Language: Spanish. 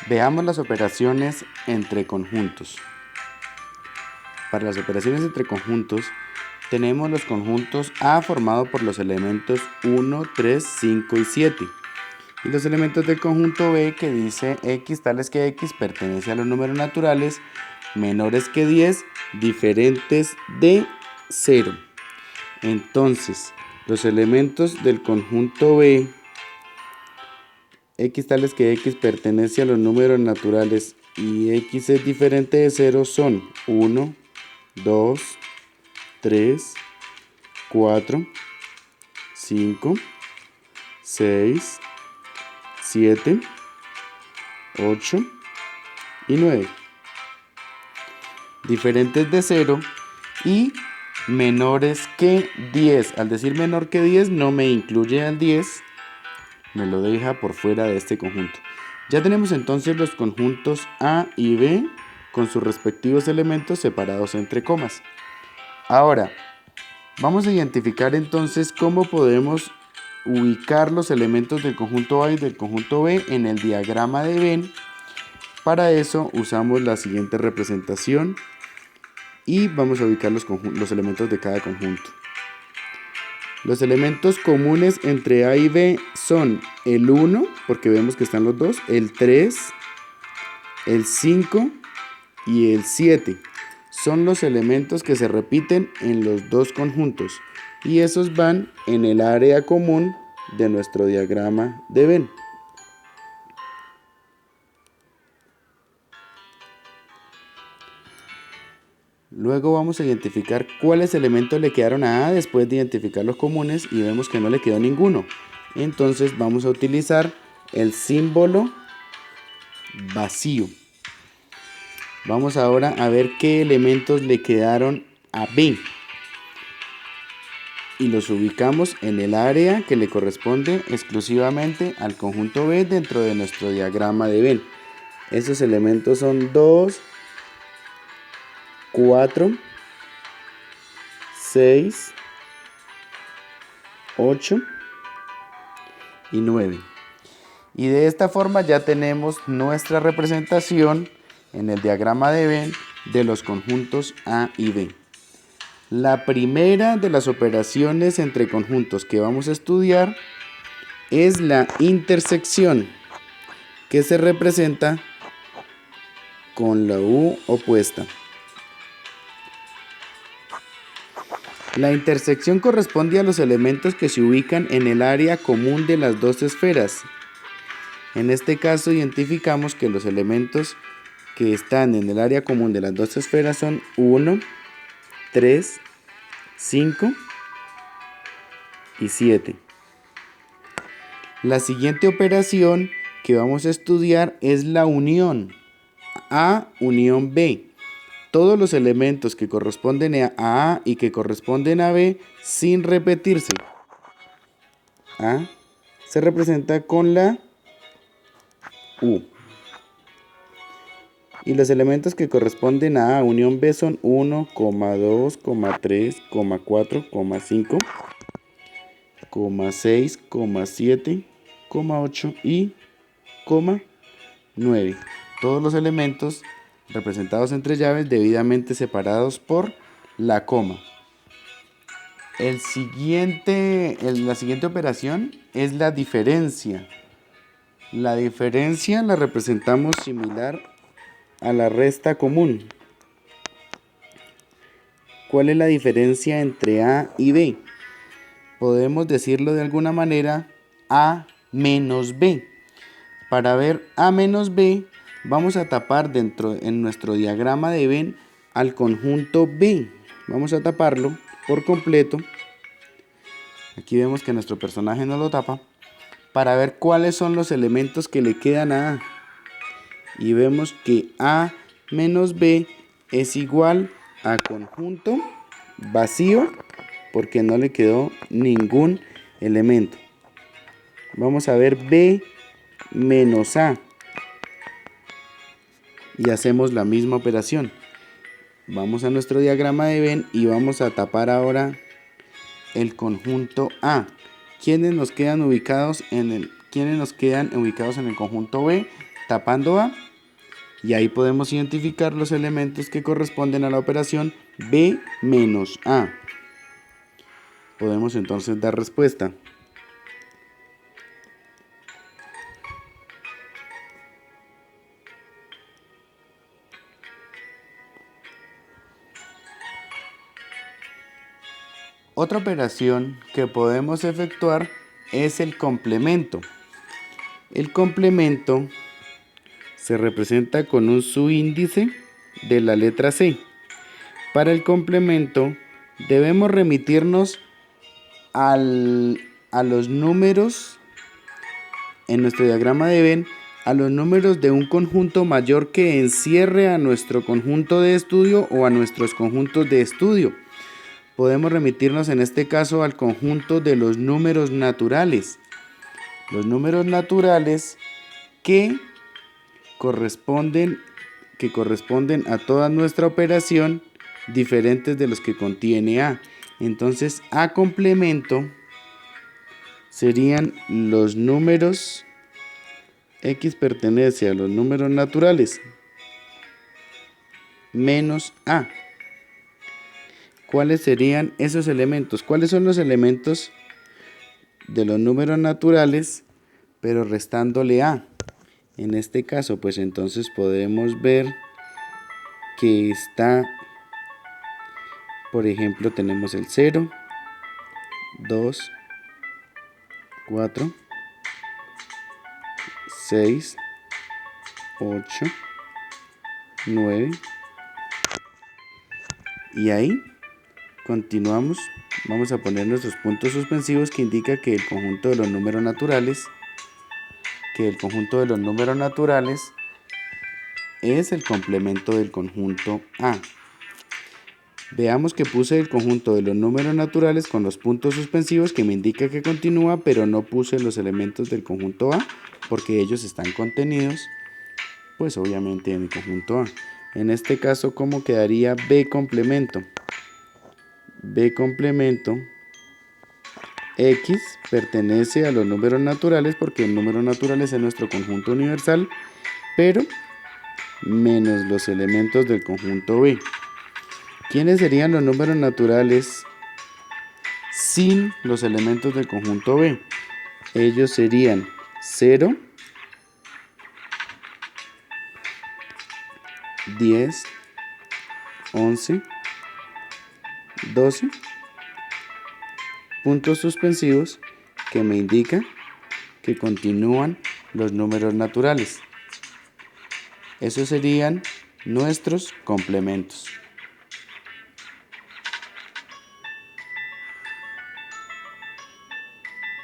Veamos las operaciones entre conjuntos. Para las operaciones entre conjuntos, tenemos los conjuntos A formado por los elementos 1, 3, 5 y 7. Y los elementos del conjunto B que dice X tales que X pertenece a los números naturales menores que 10, diferentes de 0. Entonces, los elementos del conjunto B, X tales que X pertenece a los números naturales y X es diferente de 0 son 1, 2, 3, 4, 5, 6, 7, 8 y 9. Diferentes de 0 y menores que 10. Al decir menor que 10 no me incluye al 10, me lo deja por fuera de este conjunto. Ya tenemos entonces los conjuntos A y B con sus respectivos elementos separados entre comas. Ahora, vamos a identificar entonces cómo podemos ubicar los elementos del conjunto A y del conjunto B en el diagrama de Venn. Para eso usamos la siguiente representación y vamos a ubicar los elementos de cada conjunto. Los elementos comunes entre A y B son el 1, porque vemos que están los dos, el 3, el 5 y el 7. Son los elementos que se repiten en los dos conjuntos y esos van en el área común de nuestro diagrama de Venn. Luego vamos a identificar cuáles elementos le quedaron a A después de identificar los comunes y vemos que no le quedó ninguno. Entonces vamos a utilizar el símbolo vacío. Vamos ahora a ver qué elementos le quedaron a B. Y los ubicamos en el área que le corresponde exclusivamente al conjunto B dentro de nuestro diagrama de Venn. Esos elementos son 2, 4, 6, 8 y 9. Y de esta forma ya tenemos nuestra representación en el diagrama de Venn de los conjuntos A y B. La primera de las operaciones entre conjuntos que vamos a estudiar es la intersección, que se representa con la U opuesta. La intersección corresponde a los elementos que se ubican en el área común de las dos esferas. En este caso identificamos que los elementos que están en el área común de las dos esferas son 1, 3, 5 y 7. La siguiente operación que vamos a estudiar es la unión A unión B. Todos los elementos que corresponden a A y que corresponden a B sin repetirse. A se representa con la U. Y los elementos que corresponden a A unión B son 1, 2, 3, 4, 5, 6, 7, 8 y 9. Todos los elementos representados entre llaves debidamente separados por la coma. La siguiente operación es la diferencia. La diferencia la representamos similar a la resta común. ¿Cuál es la diferencia entre A y B? Podemos decirlo de alguna manera, A menos B. Para ver A menos B, vamos a tapar en nuestro diagrama de Venn al conjunto B. Vamos a taparlo por completo. Aquí vemos que nuestro personaje no lo tapa. Para ver cuáles son los elementos que le quedan a A. Y vemos que A menos B es igual a conjunto vacío porque no le quedó ningún elemento. Vamos a ver B menos A. Y hacemos la misma operación. Vamos a nuestro diagrama de Venn y vamos a tapar ahora el conjunto A. ¿Quiénes nos quedan ubicados en el conjunto B? tapando A, y ahí podemos identificar los elementos que corresponden a la operación B menos A. Podemos entonces dar respuesta. Otra operación que podemos efectuar es el complemento. El complemento se representa con un subíndice de la letra C. Para el complemento debemos remitirnos a los números, en nuestro diagrama de Venn, a los números de un conjunto mayor que encierre a nuestro conjunto de estudio o a nuestros conjuntos de estudio. Podemos remitirnos en este caso al conjunto de los números naturales. Los números naturales que corresponden a toda nuestra operación diferentes de los que contiene A. Entonces, A complemento serían los números, X pertenece a los números naturales menos A. ¿Cuáles serían esos elementos? ¿Cuáles son los elementos de los números naturales, pero restándole A? En este caso, pues entonces podemos ver que está, por ejemplo, tenemos el 0, 2, 4, 6, 8, 9, y ahí continuamos. Vamos a poner nuestros puntos suspensivos que indica que el conjunto de los números naturales es el complemento del conjunto A. Veamos que puse el conjunto de los números naturales con los puntos suspensivos que me indica que continúa, pero no puse los elementos del conjunto A porque ellos están contenidos, pues obviamente, en el conjunto A. En este caso, ¿cómo quedaría B complemento? B complemento, X pertenece a los números naturales porque el número natural es nuestro conjunto universal, pero menos los elementos del conjunto B. ¿Quiénes serían los números naturales sin los elementos del conjunto B? Ellos serían 0, 10, 11, 12, puntos suspensivos que me indican que continúan los números naturales. Esos serían nuestros complementos.